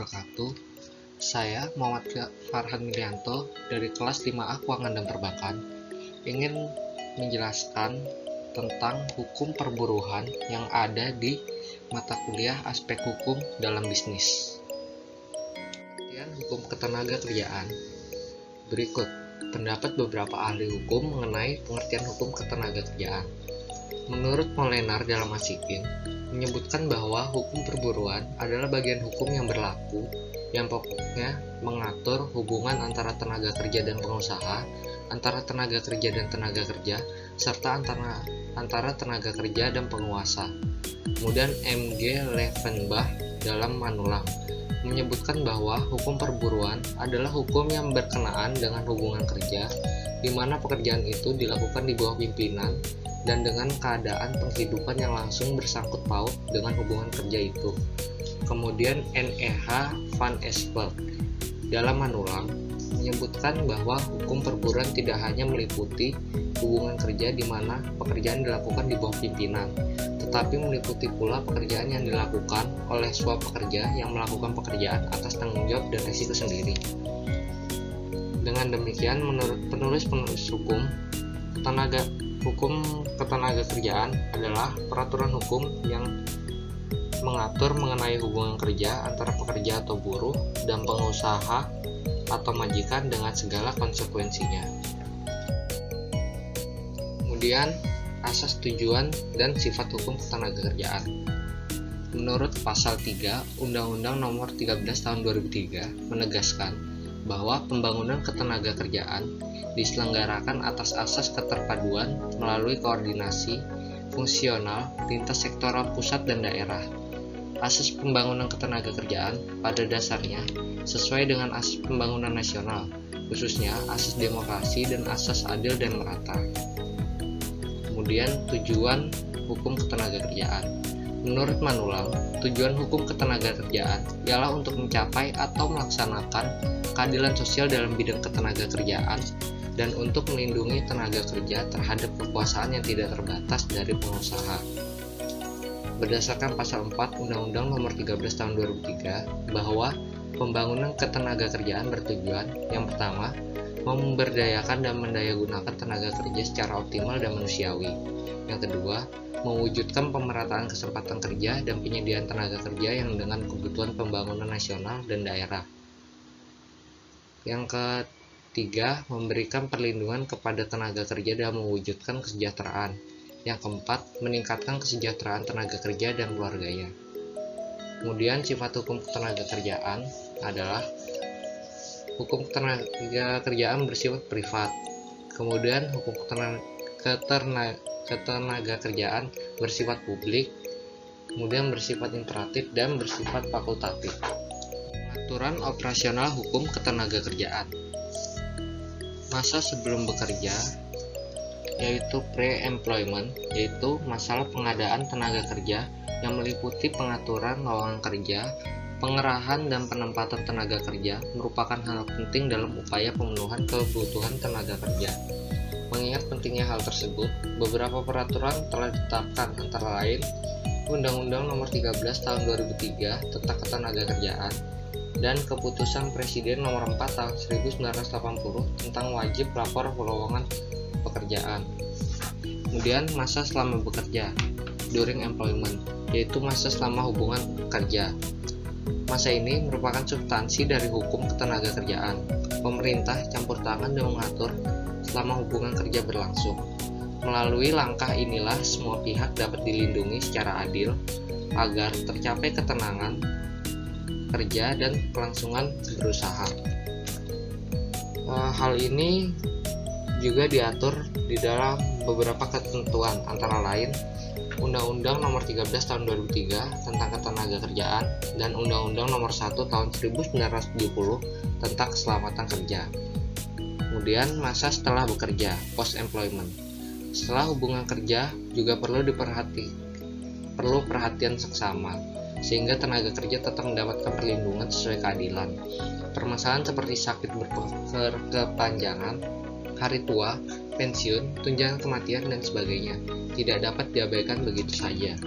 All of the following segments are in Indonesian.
wabarakatuh. Saya Muhammad Farhan Milianto dari kelas 5A Keuangan dan Perbankan ingin menjelaskan tentang hukum perburuhan yang ada di mata kuliah aspek hukum dalam bisnis. Kemudian hukum ketenagakerjaan. Berikut pendapat beberapa ahli hukum mengenai pengertian hukum ketenagakerjaan. Menurut Molenar dalam Asikin, menyebutkan bahwa hukum perburuan adalah bagian hukum yang berlaku yang pokoknya mengatur hubungan antara tenaga kerja dan pengusaha, antara tenaga kerja dan tenaga kerja, serta antara tenaga kerja dan penguasa. Kemudian M.G. Levenbach dalam Manulang menyebutkan bahwa hukum perburuan adalah hukum yang berkenaan dengan hubungan kerja, di mana pekerjaan itu dilakukan di bawah pimpinan dan dengan keadaan penghidupan yang langsung bersangkut paut dengan hubungan kerja itu. Kemudian N.E.H. van Esveld dalam Manulang menyebutkan bahwa hukum perburuan tidak hanya meliputi hubungan kerja di mana pekerjaan dilakukan di bawah pimpinan, tetapi meliputi pula pekerjaan yang dilakukan oleh suap pekerja yang melakukan pekerjaan atas tanggung jawab dan risiko sendiri. Dengan demikian, menurut penulis-penulis hukum ketenagakerjaan adalah peraturan hukum yang mengatur mengenai hubungan kerja antara pekerja atau buruh dan pengusaha atau majikan dengan segala konsekuensinya. Kemudian, asas tujuan dan sifat hukum ketenagakerjaan. Menurut pasal 3 Undang-Undang Nomor 13 Tahun 2003 menegaskan bahwa pembangunan ketenagakerjaan diselenggarakan atas asas keterpaduan melalui koordinasi fungsional lintas sektoral pusat dan daerah. Asas pembangunan ketenagakerjaan pada dasarnya sesuai dengan asas pembangunan nasional, khususnya asas demokrasi dan asas adil dan merata. Kemudian tujuan hukum ketenagakerjaan. Menurut Manulang, tujuan hukum ketenagakerjaan ialah untuk mencapai atau melaksanakan keadilan sosial dalam bidang ketenagakerjaan dan untuk melindungi tenaga kerja terhadap kekuasaan yang tidak terbatas dari pengusaha. Berdasarkan pasal 4 Undang-Undang Nomor 13 Tahun 2003 bahwa pembangunan ketenagakerjaan bertujuan yang pertama, memberdayakan dan mendayagunakan tenaga kerja secara optimal dan manusiawi. Yang kedua, mewujudkan pemerataan kesempatan kerja dan penyediaan tenaga kerja yang dengan kebutuhan pembangunan nasional dan daerah. Yang ketiga, memberikan perlindungan kepada tenaga kerja dan mewujudkan kesejahteraan. Yang keempat, meningkatkan kesejahteraan tenaga kerja dan keluarganya. Kemudian sifat hukum ketenagakerjaan adalah hukum ketenagakerjaan bersifat privat. Kemudian hukum ketenagakerjaan bersifat publik, kemudian bersifat imperatif dan bersifat fakultatif. Aturan operasional hukum ketenagakerjaan. Masa sebelum bekerja, yaitu pre-employment, yaitu masalah pengadaan tenaga kerja yang meliputi pengaturan lowongan kerja, pengerahan dan penempatan tenaga kerja merupakan hal penting dalam upaya pemenuhan kebutuhan tenaga kerja. Mengingat pentingnya hal tersebut, beberapa peraturan telah ditetapkan antara lain Undang-Undang Nomor 13 Tahun 2003 tentang Ketenagakerjaan dan Keputusan Presiden Nomor 4 Tahun 1980 tentang wajib lapor lowongan pekerjaan. Kemudian masa selama bekerja, during employment, yaitu masa selama hubungan kerja. Masa ini merupakan substansi dari hukum ketenagakerjaan. Pemerintah campur tangan dan mengatur selama hubungan kerja berlangsung. Melalui langkah inilah semua pihak dapat dilindungi secara adil agar tercapai ketenangan kerja dan kelangsungan berusaha. Hal ini juga diatur di dalam beberapa ketentuan, antara lain Undang-Undang Nomor 13 Tahun 2003 tentang Ketenagakerjaan dan Undang-Undang Nomor 1 Tahun 1970 tentang Keselamatan Kerja. Kemudian masa setelah bekerja, post employment. Setelah hubungan kerja juga perlu perhatian seksama sehingga tenaga kerja tetap mendapatkan perlindungan sesuai keadilan. Permasalahan seperti sakit berkepanjangan, hari tua, pensiun, tunjangan kematian, dan sebagainya tidak dapat diabaikan begitu saja.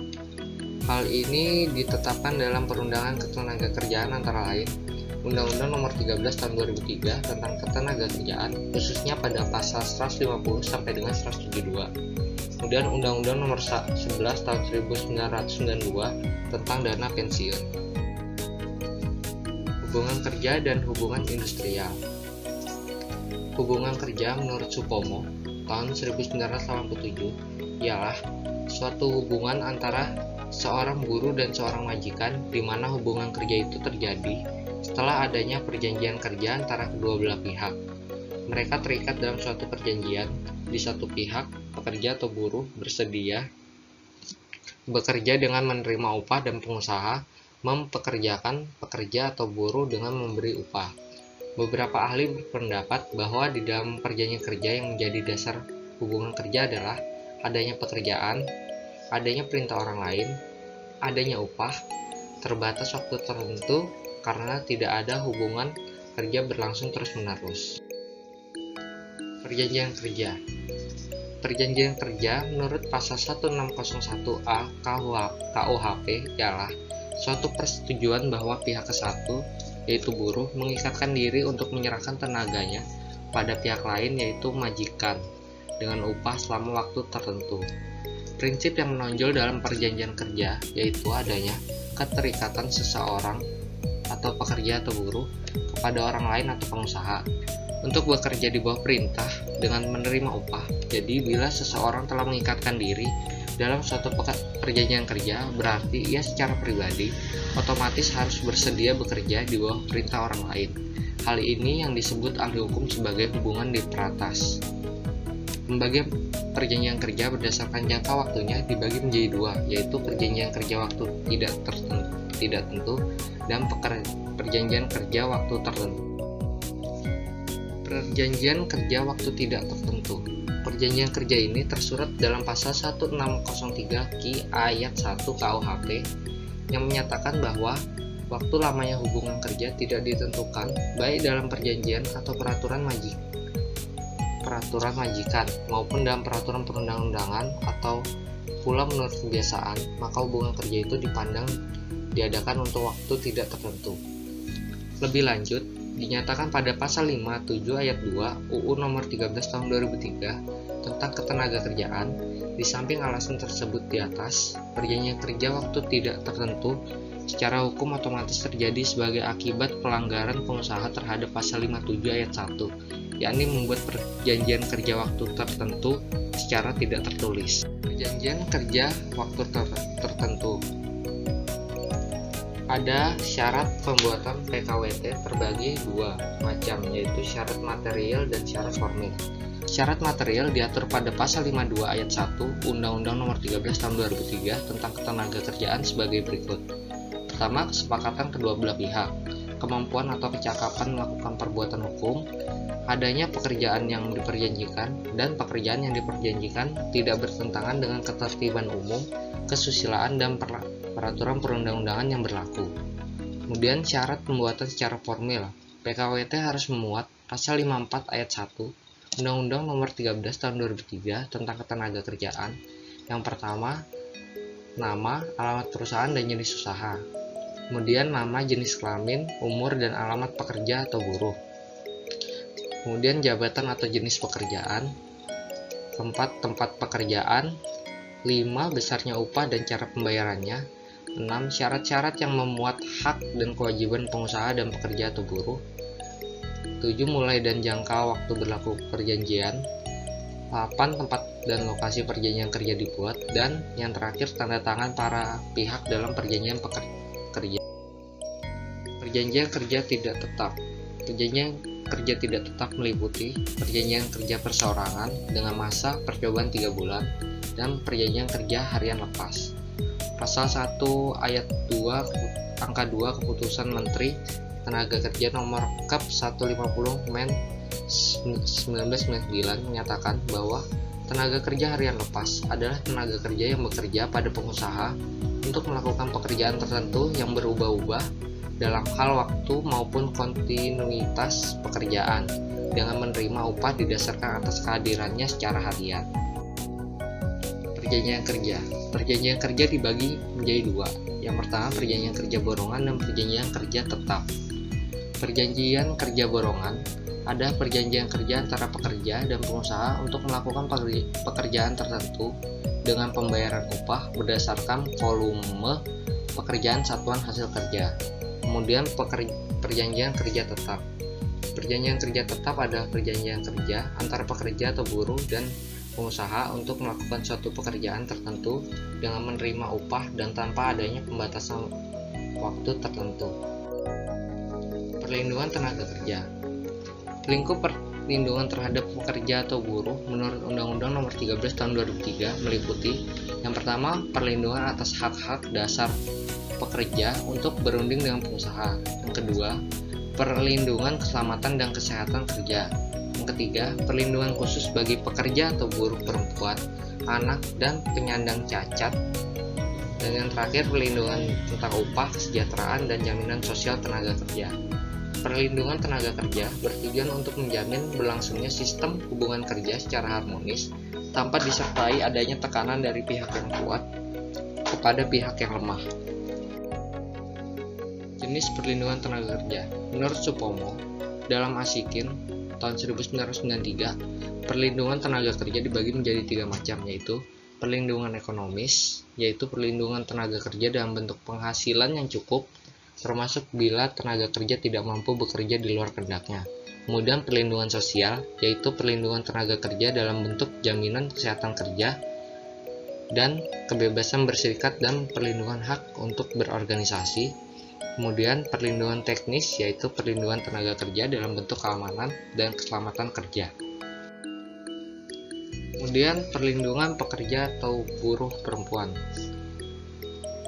Hal ini ditetapkan dalam Perundangan Ketenagakerjaan antara lain Undang-Undang Nomor 13 Tahun 2003 tentang Ketenagakerjaan, khususnya pada pasal 150 sampai dengan 172. Kemudian Undang-Undang Nomor 11 Tahun 1992 tentang dana pensiun. Hubungan kerja dan hubungan industrial. Hubungan kerja menurut Supomo tahun 1987 ialah suatu hubungan antara seorang buruh dan seorang majikan di mana hubungan kerja itu terjadi setelah adanya perjanjian kerja antara kedua belah pihak. Mereka terikat dalam suatu perjanjian. Di satu pihak, pekerja atau buruh bersedia bekerja dengan menerima upah dan pengusaha mempekerjakan pekerja atau buruh dengan memberi upah. Beberapa ahli berpendapat bahwa di dalam perjanjian kerja yang menjadi dasar hubungan kerja adalah adanya pekerjaan, adanya perintah orang lain, adanya upah, terbatas waktu tertentu karena tidak ada hubungan kerja berlangsung terus-menerus. Perjanjian kerja. Perjanjian kerja menurut pasal 1601A KUHP ialah suatu persetujuan bahwa pihak ke-1, yaitu buruh, mengikatkan diri untuk menyerahkan tenaganya pada pihak lain, yaitu majikan, dengan upah selama waktu tertentu. Prinsip yang menonjol dalam perjanjian kerja yaitu adanya keterikatan seseorang atau pekerja atau buruh kepada orang lain atau pengusaha untuk bekerja di bawah perintah dengan menerima upah. Jadi bila seseorang telah mengikatkan diri dalam suatu perjanjian kerja, berarti ia secara pribadi otomatis harus bersedia bekerja di bawah perintah orang lain. Hal ini yang disebut ahli hukum sebagai hubungan di peratas. Pembagian perjanjian kerja berdasarkan jangka waktunya dibagi menjadi dua, yaitu perjanjian kerja waktu tidak tentu dan perjanjian kerja waktu tertentu. Perjanjian kerja waktu tidak tertentu. Perjanjian kerja ini tersurat dalam pasal 1603 Ki ayat 1 KUHP yang menyatakan bahwa waktu lamanya hubungan kerja tidak ditentukan baik dalam perjanjian atau peraturan majikan maupun dalam peraturan perundang-undangan atau pula menurut kebiasaan, maka hubungan kerja itu dipandang diadakan untuk waktu tidak tertentu. Lebih lanjut, dinyatakan pada pasal 57 ayat 2 UU Nomor 13 Tahun 2003 tentang Ketenagakerjaan, di samping alasan tersebut di atas, perjanjian kerja waktu tidak tertentu secara hukum otomatis terjadi sebagai akibat pelanggaran pengusaha terhadap pasal 57 ayat 1, yakni membuat perjanjian kerja waktu tertentu secara tidak tertulis. Perjanjian kerja waktu tertentu. Ada syarat pembuatan PKWT terbagi dua macam, yaitu syarat material dan syarat formil. Syarat material diatur pada pasal 52 ayat 1 Undang-Undang Nomor 13 Tahun 2003 tentang Ketenagakerjaan sebagai berikut. Pertama, kesepakatan kedua belah pihak, kemampuan atau kecakapan melakukan perbuatan hukum, adanya pekerjaan yang diperjanjikan, dan pekerjaan yang diperjanjikan tidak bertentangan dengan ketertiban umum, kesusilaan, dan peraturan perundang-undangan yang berlaku. Kemudian syarat pembuatan secara formil. PKWT harus memuat pasal 54 ayat 1 Undang-Undang Nomor 13 Tahun 2003 tentang Ketenagakerjaan. Yang pertama, nama, alamat perusahaan dan jenis usaha. Kemudian nama, jenis kelamin, umur, dan alamat pekerja atau buruh. Kemudian jabatan atau jenis pekerjaan. 4. Tempat pekerjaan. 5. Besarnya upah dan cara pembayarannya. 6. Syarat-syarat yang memuat hak dan kewajiban pengusaha dan pekerja atau buruh. 7. Mulai dan jangka waktu berlaku perjanjian. 8. Tempat dan lokasi perjanjian kerja dibuat. Dan yang terakhir, tanda tangan para pihak dalam perjanjian kerja. Perjanjian kerja tidak tetap. Perjanjian kerja tidak tetap meliputi perjanjian kerja perseorangan dengan masa percobaan 3 bulan dan perjanjian kerja harian lepas. Pasal 1 ayat 2 angka 2 Keputusan Menteri Tenaga-Kerja Nomor Kep 150 Men 1999 menyatakan bahwa tenaga kerja harian lepas adalah tenaga kerja yang bekerja pada pengusaha untuk melakukan pekerjaan tertentu yang berubah-ubah dalam hal waktu maupun kontinuitas pekerjaan dengan menerima upah didasarkan atas kehadirannya secara harian. Perjanjian kerja. Perjanjian kerja dibagi menjadi dua. Yang pertama, perjanjian kerja borongan dan perjanjian kerja tetap. Perjanjian kerja borongan ada perjanjian kerja antara pekerja dan pengusaha untuk melakukan pekerjaan tertentu dengan pembayaran upah berdasarkan volume pekerjaan satuan hasil kerja. Kemudian perjanjian kerja tetap. Perjanjian kerja tetap adalah perjanjian kerja antara pekerja atau buruh dan pengusaha untuk melakukan suatu pekerjaan tertentu dengan menerima upah dan tanpa adanya pembatasan waktu tertentu. Perlindungan tenaga kerja. Lingkup perlindungan terhadap pekerja atau buruh menurut Undang-Undang Nomor 13 Tahun 2003 meliputi yang pertama, perlindungan atas hak-hak dasar pekerja untuk berunding dengan pengusaha. Yang kedua, perlindungan keselamatan dan kesehatan kerja. Yang ketiga, perlindungan khusus bagi pekerja atau buruh perempuan, anak, dan penyandang cacat. Dan yang terakhir, perlindungan tentang upah, kesejahteraan, dan jaminan sosial tenaga kerja. Perlindungan tenaga kerja bertujuan untuk menjamin berlangsungnya sistem hubungan kerja secara harmonis tanpa disertai adanya tekanan dari pihak yang kuat kepada pihak yang lemah. Jenis perlindungan tenaga kerja. Menurut Supomo, dalam Asikin tahun 1993, perlindungan tenaga kerja dibagi menjadi 3 macam, yaitu perlindungan ekonomis, yaitu perlindungan tenaga kerja dalam bentuk penghasilan yang cukup, termasuk bila tenaga kerja tidak mampu bekerja di luar kehendaknya. Kemudian perlindungan sosial, yaitu perlindungan tenaga kerja dalam bentuk jaminan kesehatan kerja dan kebebasan berserikat dan perlindungan hak untuk berorganisasi. Kemudian perlindungan teknis, yaitu perlindungan tenaga kerja dalam bentuk keamanan dan keselamatan kerja. Kemudian perlindungan pekerja atau buruh perempuan.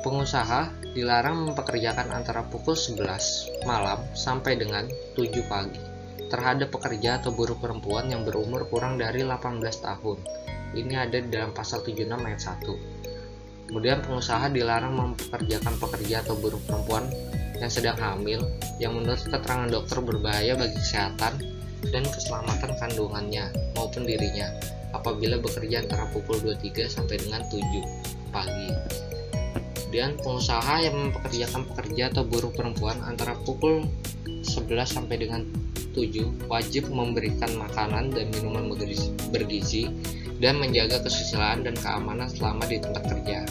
Pengusaha dilarang mempekerjakan antara pukul 11 malam sampai dengan 7 pagi terhadap pekerja atau buruh perempuan yang berumur kurang dari 18 tahun. Ini ada di dalam pasal 76 ayat 1. Kemudian pengusaha dilarang mempekerjakan pekerja atau buruh perempuan yang sedang hamil yang menurut keterangan dokter berbahaya bagi kesehatan dan keselamatan kandungannya maupun dirinya apabila bekerja antara pukul 23 sampai dengan 7 pagi. Kemudian pengusaha yang mempekerjakan pekerja atau buruh perempuan antara pukul 11 sampai dengan 7 wajib memberikan makanan dan minuman bergizi dan menjaga kesusilaan dan keamanan selama di tempat kerja.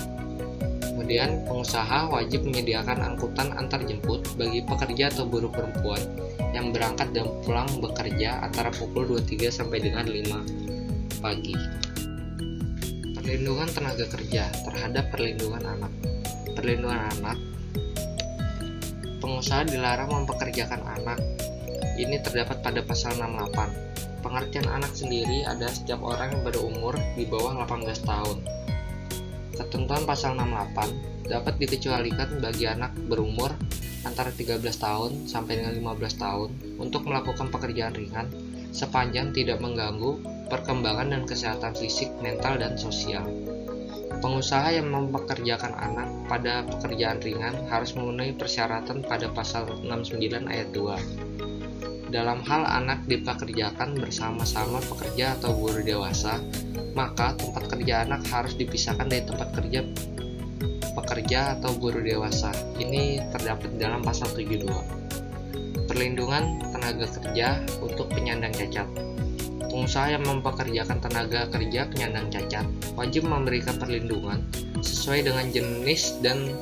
Kemudian, pengusaha wajib menyediakan angkutan antar jemput bagi pekerja atau buruh perempuan yang berangkat dan pulang bekerja antara pukul 23 sampai dengan 5 pagi. Perlindungan tenaga kerja terhadap perlindungan anak. Perlindungan anak. Pengusaha dilarang mempekerjakan anak. Ini terdapat pada pasal 68. Pengertian anak sendiri adalah setiap orang yang berumur di bawah 18 tahun. Ketentuan pasal 68 dapat dikecualikan bagi anak berumur antara 13 tahun sampai dengan 15 tahun untuk melakukan pekerjaan ringan sepanjang tidak mengganggu perkembangan dan kesehatan fisik, mental, dan sosial. Pengusaha yang mempekerjakan anak pada pekerjaan ringan harus memenuhi persyaratan pada pasal 69 ayat 2. Dalam hal anak dipekerjakan bersama-sama pekerja atau buruh dewasa, maka tempat kerja anak harus dipisahkan dari tempat kerja pekerja atau buruh dewasa. Ini terdapat dalam pasal 72. Perlindungan tenaga kerja untuk penyandang cacat. Pengusaha yang mempekerjakan tenaga kerja penyandang cacat wajib memberikan perlindungan sesuai dengan jenis dan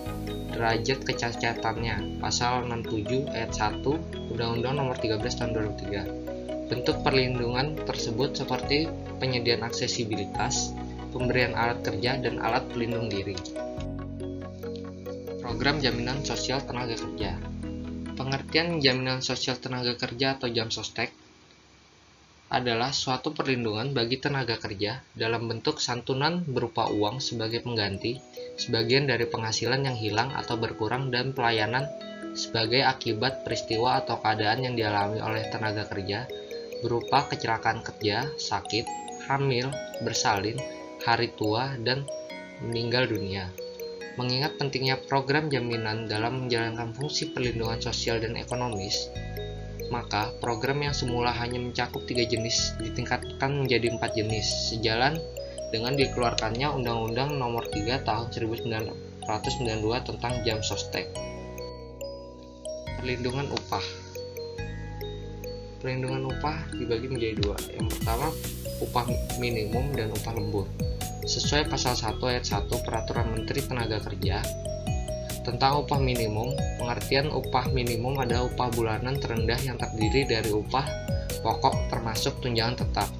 derajat kecacatannya. Pasal 67 ayat 1 Undang-Undang Nomor 13 Tahun 2003. Bentuk perlindungan tersebut seperti penyediaan aksesibilitas, pemberian alat kerja, dan alat pelindung diri. Program Jaminan Sosial Tenaga Kerja. Pengertian jaminan sosial tenaga kerja atau JAMSOSTEK adalah suatu perlindungan bagi tenaga kerja dalam bentuk santunan berupa uang sebagai pengganti sebagian dari penghasilan yang hilang atau berkurang dan pelayanan sebagai akibat peristiwa atau keadaan yang dialami oleh tenaga kerja berupa kecelakaan kerja, sakit, hamil, bersalin, hari tua, dan meninggal dunia. Mengingat pentingnya program jaminan dalam menjalankan fungsi perlindungan sosial dan ekonomis, maka program yang semula hanya mencakup 3 jenis ditingkatkan menjadi 4 jenis, sejalan dengan dikeluarkannya Undang-Undang Nomor 3 Tahun 1992 tentang Jam Sostek. Perlindungan upah. Perlindungan upah dibagi menjadi dua. Yang pertama, upah minimum dan upah lembur. Sesuai pasal 1 ayat 1 Peraturan Menteri Tenaga Kerja tentang upah minimum, pengertian upah minimum adalah upah bulanan terendah yang terdiri dari upah pokok termasuk tunjangan tetap.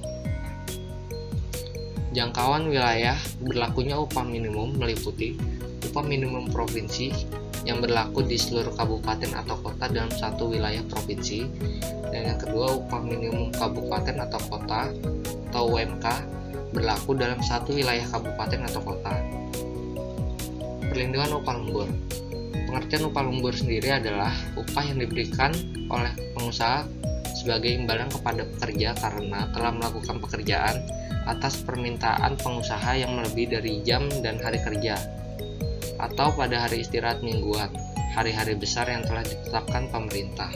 Jangkauan wilayah berlakunya upah minimum meliputi upah minimum provinsi yang berlaku di seluruh kabupaten atau kota dalam satu wilayah provinsi, dan yang kedua upah minimum kabupaten atau kota atau UMK berlaku dalam satu wilayah kabupaten atau kota. Perlindungan upah lembur. Pengertian upah lembur sendiri adalah upah yang diberikan oleh pengusaha sebagai imbalan kepada pekerja karena telah melakukan pekerjaan atas permintaan pengusaha yang melebihi dari jam dan hari kerja, atau pada hari istirahat mingguan, hari-hari besar yang telah ditetapkan pemerintah.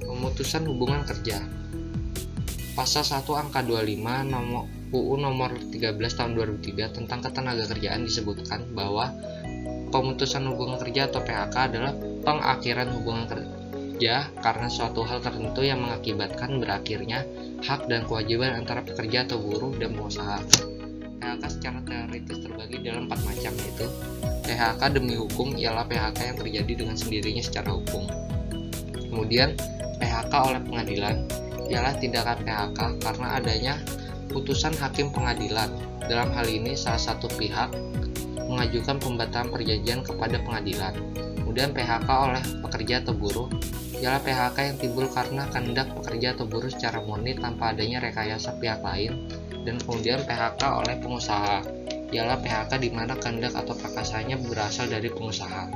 Pemutusan hubungan kerja. Pasal 1 angka 25 UU nomor 13 tahun 2003 tentang ketenagakerjaan disebutkan bahwa pemutusan hubungan kerja atau PHK adalah pengakhiran hubungan kerja karena suatu hal tertentu yang mengakibatkan berakhirnya hak dan kewajiban antara pekerja atau buruh dan pengusaha. PHK secara teoritis terbagi dalam 4 macam, yaitu PHK demi hukum ialah PHK yang terjadi dengan sendirinya secara hukum. Kemudian PHK oleh pengadilan ialah tindakan PHK karena adanya putusan hakim pengadilan. Dalam hal ini salah satu pihak mengajukan pembatalan perjanjian kepada pengadilan. Kemudian PHK oleh pekerja atau buruh ialah PHK yang timbul karena kehendak pekerja atau buruh secara murni tanpa adanya rekayasa pihak lain. Dan kemudian PHK oleh pengusaha ialah PHK di mana kehendak atau prakarsanya berasal dari pengusaha.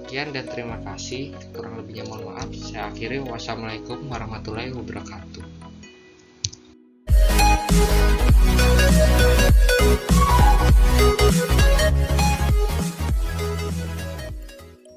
Sekian dan terima kasih. Kurang lebihnya mohon maaf. Saya akhiri. Wassalamualaikum warahmatullahi wabarakatuh.